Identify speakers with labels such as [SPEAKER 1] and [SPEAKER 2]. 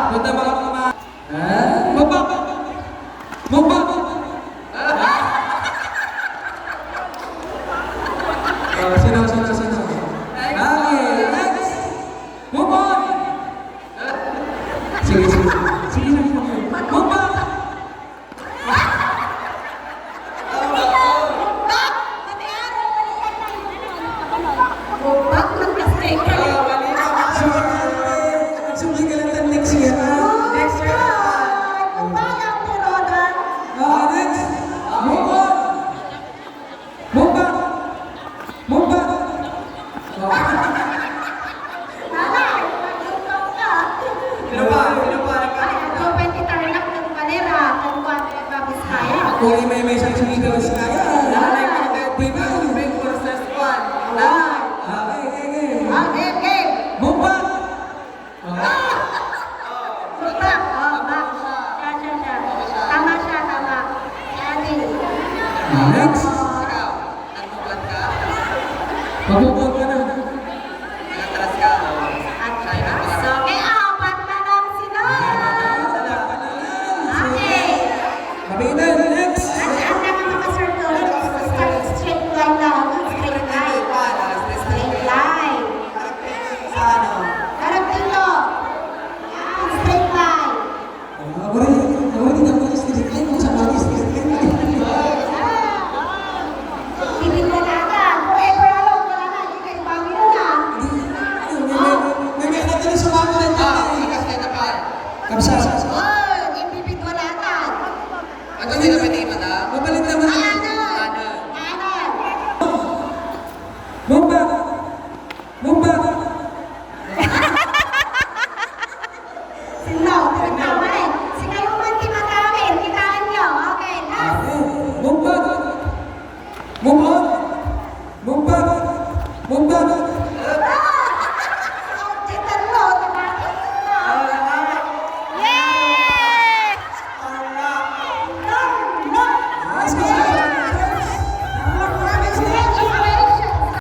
[SPEAKER 1] Punta ba ka mga... Mukbang! Mukbang! Sino? Okay, next! Move on! Sige. Mukbang! Sumay ka lang ng next year. Next year. Next. Move on. Mukbang. Kung may isang sumita na kaya. Bring process one. Okay. Mukbang. Next. Mabukod ka na. Mabinan, next. Kamsa.